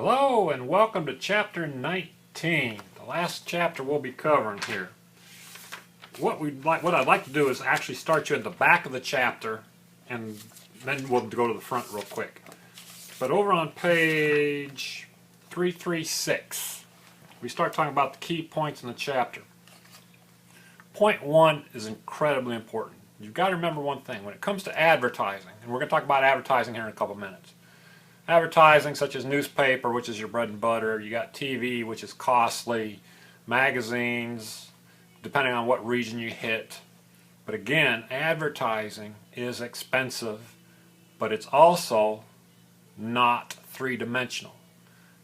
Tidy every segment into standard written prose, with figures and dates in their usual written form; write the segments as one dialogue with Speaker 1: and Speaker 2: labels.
Speaker 1: Hello and welcome to Chapter 19, the last chapter we'll be covering here. What I'd like to do is actually start you at the back of the chapter and then we'll go to the front real quick. But over on page 336, we start talking about the key points in the chapter. Point 1 is incredibly important. You've got to remember one thing. When it comes to advertising, and we're going to talk about advertising here in a couple minutes. Advertising such as newspaper, which is your bread and butter, you got TV, which is costly, magazines, depending on what region you hit. But again, advertising is expensive, but it's also not three-dimensional.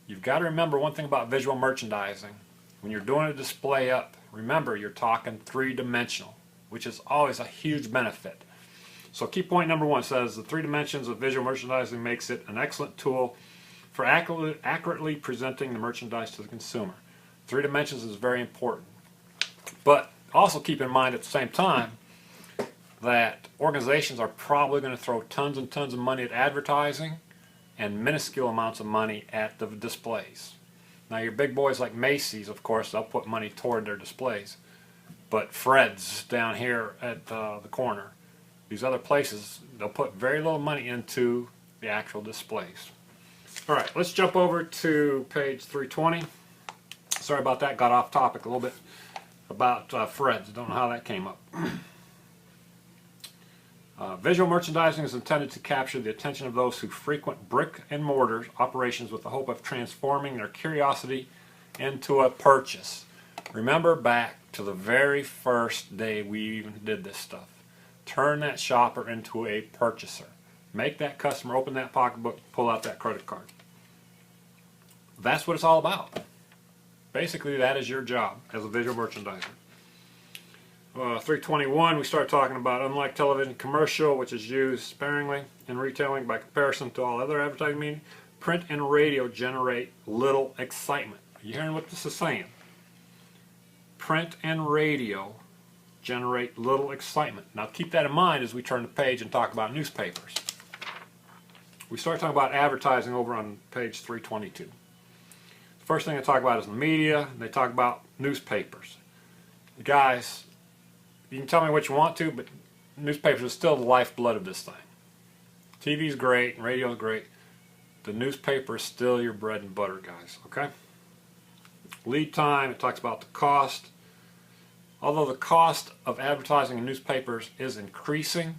Speaker 1: You've got to remember one thing about visual merchandising. When you're doing a display up, remember you're talking three-dimensional, which is always a huge benefit. So key point number 1 says the 3 dimensions of visual merchandising makes it an excellent tool for accurately presenting the merchandise to the consumer. 3 dimensions is very important. But also keep in mind at the same time that organizations are probably going to throw tons and tons of money at advertising and minuscule amounts of money at the displays. Now your big boys like Macy's, of course, they'll put money toward their displays. But Fred's down here at the corner, these other places, they'll put very little money into the actual displays. Alright, let's jump over to page 320. Sorry about that, got off topic a little bit about Fred's. Don't know how that came up. Visual merchandising is intended to capture the attention of those who frequent brick and mortar operations with the hope of transforming their curiosity into a purchase. Remember back to the very first day we even did this stuff. Turn that shopper into a purchaser. Make that customer open that pocketbook, pull out that credit card. That's what it's all about. Basically, that is your job as a visual merchandiser. 321, we start talking about unlike television commercial, which is used sparingly in retailing by comparison to all other advertising media, print and radio generate little excitement. Are you hearing what this is saying? Print and radio generate little excitement. Now keep that in mind as we turn the page and talk about newspapers. We start talking about advertising over on page 322. The first thing they talk about is the media. They talk about newspapers. Guys, you can tell me what you want to, but newspapers are still the lifeblood of this thing. TV's great, radio's great. The newspaper is still your bread and butter, guys, okay? Lead time, it talks about the cost. Although the cost of advertising in newspapers is increasing,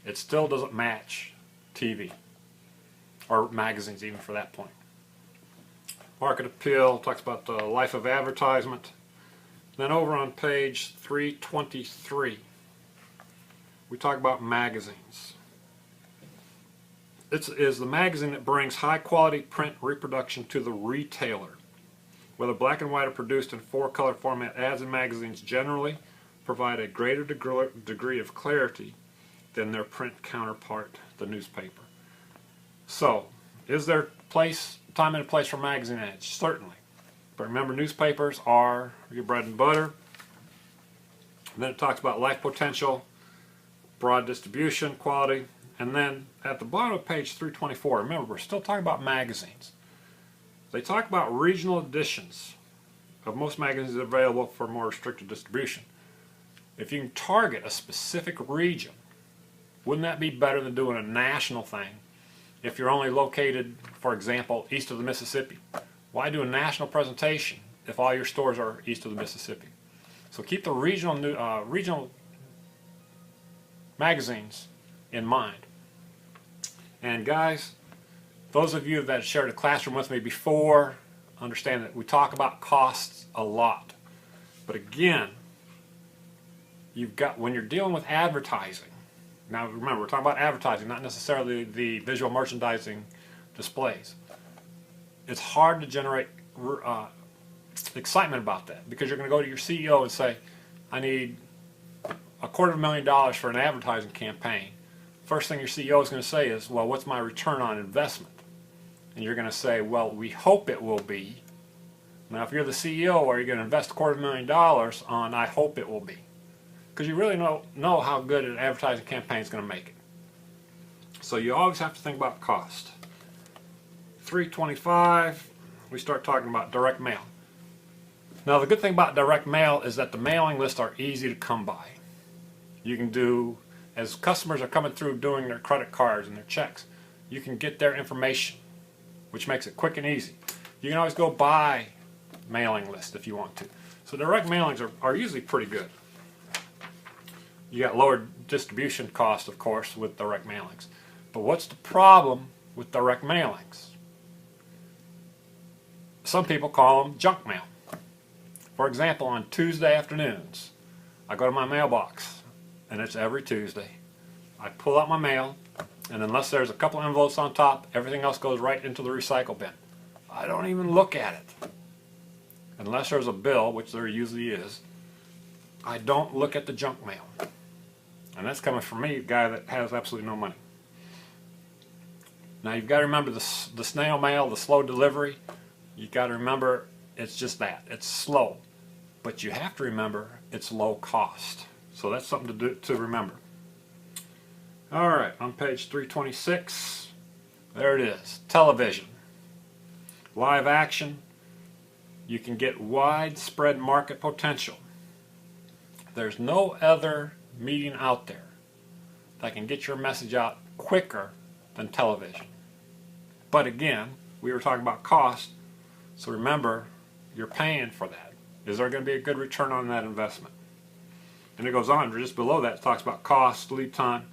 Speaker 1: it still doesn't match TV or magazines even for that point. Market appeal talks about the life of advertisement. Then over on page 323 we talk about magazines. It is the magazine that brings high quality print reproduction to the retailer. Whether black and white or produced in 4-color format, ads in magazines generally provide a greater degree of clarity than their print counterpart, the newspaper. So, is there time and a place for magazine ads? Certainly. But remember, newspapers are your bread and butter. And then it talks about life potential, broad distribution, quality, and then at the bottom of page 324, remember, we're still talking about magazines. They talk about regional editions of most magazines available for more restricted distribution. If you can target a specific region, wouldn't that be better than doing a national thing? If you're only located, for example, east of the Mississippi, why do a national presentation if all your stores are east of the Mississippi? So keep the regional magazines in mind. And guys, those of you that shared a classroom with me before understand that we talk about costs a lot. But again, when you're dealing with advertising, now remember we're talking about advertising, not necessarily the visual merchandising displays. It's hard to generate excitement about that because you're going to go to your CEO and say, I need $250,000 for an advertising campaign. First thing your CEO is going to say is, well, what's my return on investment? And you're going to say, well, we hope it will be. Now, if you're the CEO, are you going to invest $250,000 on I hope it will be? Because you really know how good an advertising campaign is going to make it. So you always have to think about cost. 325, we start talking about direct mail. Now the good thing about direct mail is that the mailing lists are easy to come by. You can do, as customers are coming through doing their credit cards and their checks, you can get their information, which makes it quick and easy. You can always go buy mailing list if you want to. So direct mailings are usually pretty good. You got lower distribution costs, of course, with direct mailings. But what's the problem with direct mailings? Some people call them junk mail. For example, on Tuesday afternoons, I go to my mailbox, and it's every Tuesday. I pull out my mail, and unless there's a couple envelopes on top, everything else goes right into the recycle bin. I don't even look at it. Unless there's a bill, which there usually is, I don't look at the junk mail. And that's coming from me, a guy that has absolutely no money. Now you've got to remember the snail mail, the slow delivery. You've got to remember it's just that. It's slow. But you have to remember it's low cost. So that's something to remember. Alright, on page 326, there it is. Television. Live action. You can get widespread market potential. There's no other medium out there that can get your message out quicker than television. But again, we were talking about cost, so remember, you're paying for that. Is there going to be a good return on that investment? And it goes on, just below that, it talks about cost, lead time,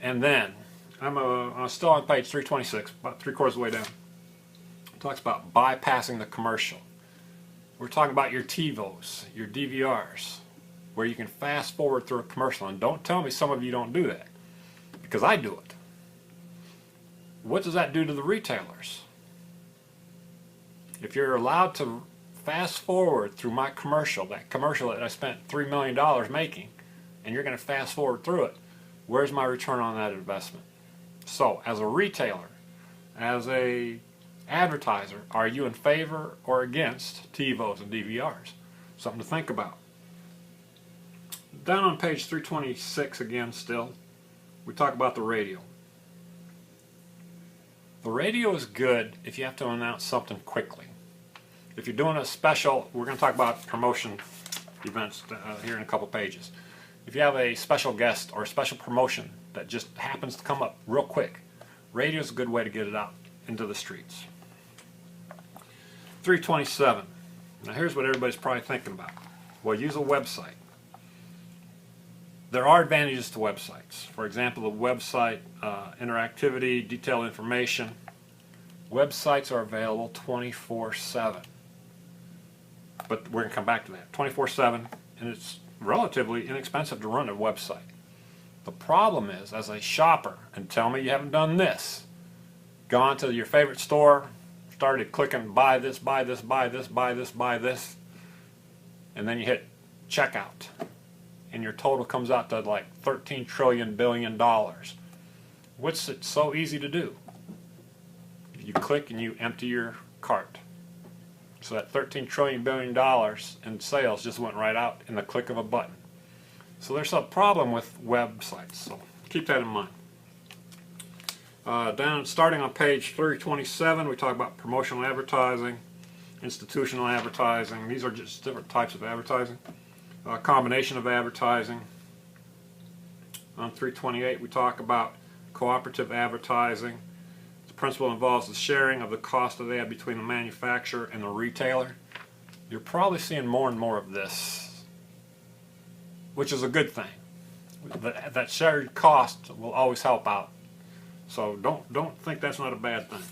Speaker 1: and then, I'm still on page 326, about 3/4 of the way down. It talks about bypassing the commercial. We're talking about your TiVos, your DVRs, where you can fast forward through a commercial. And don't tell me some of you don't do that, because I do it. What does that do to the retailers? If you're allowed to fast forward through my commercial, that commercial that I spent $3 million making, and you're going to fast forward through it, where's my return on that investment? So, as a retailer, as a advertiser, are you in favor or against TiVos and DVRs? Something to think about. Down on page 326 again still, we talk about the radio. The radio is good if you have to announce something quickly. If you're doing a special, we're going to talk about promotion events here in a couple pages. If you have a special guest or a special promotion that just happens to come up real quick, radio is a good way to get it out into the streets. 327. Now here's what everybody's probably thinking about. Well, use a website. There are advantages to websites. For example, the website interactivity, detailed information. Websites are available 24/7. But we're going to come back to that. 24/7, and it's relatively inexpensive to run a website. The problem is, as a shopper, and tell me you haven't done this, gone to your favorite store, started clicking buy this, buy this, buy this, buy this, buy this, and then you hit checkout, and your total comes out to like $13 trillion billion. What's it so easy to do? You click and you empty your cart. So that $13 trillion billion in sales just went right out in the click of a button. So there's a problem with websites, so keep that in mind. Starting on page 327, we talk about promotional advertising, institutional advertising. These are just different types of advertising. Combination of advertising. On 328, we talk about cooperative advertising. The principle involves the sharing of the cost of the ad between the manufacturer and the retailer. You're probably seeing more and more of this, which is a good thing. That shared cost will always help out. So don't think that's not a bad thing.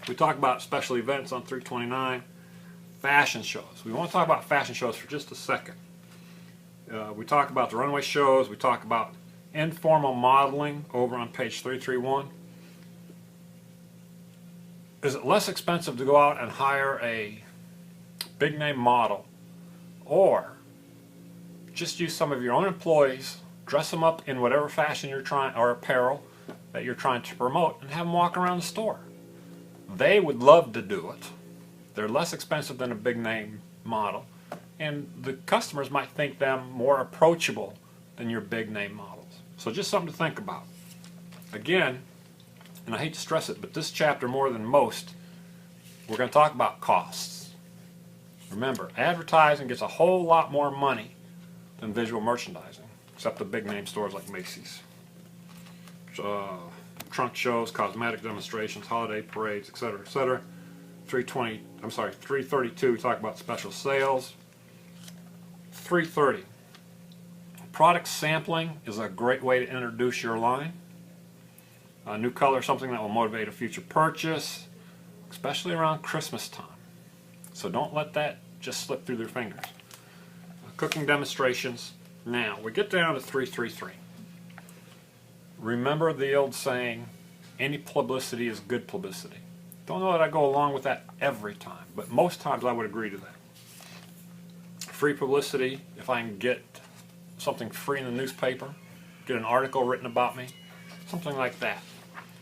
Speaker 1: We talk about special events on 329. Fashion shows. We want to talk about fashion shows for just a second. We talk about the runway shows. We talk about informal modeling over on page 331. Is it less expensive to go out and hire a big name model, or just use some of your own employees, dress them up in whatever fashion you're trying, or apparel that you're trying to promote, and have them walk around the store? They would love to do it. They're less expensive than a big name model, and the customers might think them more approachable than your big name models. So just something to think about. Again, and I hate to stress it, but this chapter more than most, we're going to talk about costs. Remember, advertising gets a whole lot more money than visual merchandising, except the big name stores like Macy's. Trunk shows, cosmetic demonstrations, holiday parades, etc., etc. 332, talk about special sales. 330, product sampling is a great way to introduce your line. A new color, something that will motivate a future purchase, especially around Christmas time. So don't let that just slip through their fingers. Cooking demonstrations. Now, we get down to 333. Remember the old saying, any publicity is good publicity. Don't know that I go along with that every time, but most times I would agree to that. Free publicity, if I can get something free in the newspaper, get an article written about me, something like that.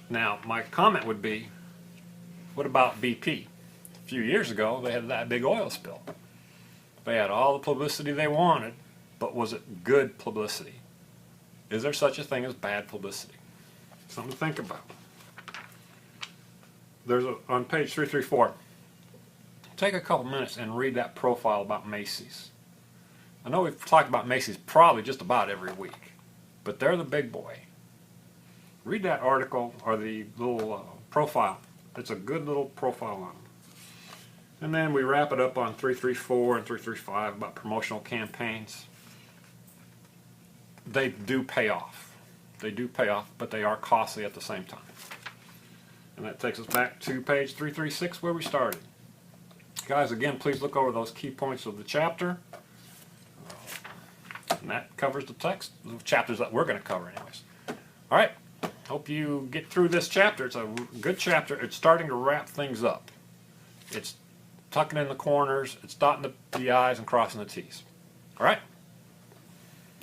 Speaker 1: Now, my comment would be, what about BP? A few years ago, they had that big oil spill. They had all the publicity they wanted, but was it good publicity? Is there such a thing as bad publicity? Something to think about. There's on page 334, take a couple minutes and read that profile about Macy's. I know we've talked about Macy's probably just about every week, but they're the big boy. Read that article or the little profile. It's a good little profile on them. And then we wrap it up on 334 and 335 about promotional campaigns. They do pay off. They do pay off, but they are costly at the same time. And that takes us back to page 336 where we started. Guys, again, please look over those key points of the chapter. And that covers the text, the chapters that we're going to cover anyways. All right, hope you get through this chapter. It's a good chapter. It's starting to wrap things up. It's tucking in the corners. It's dotting the I's and crossing the T's. All right?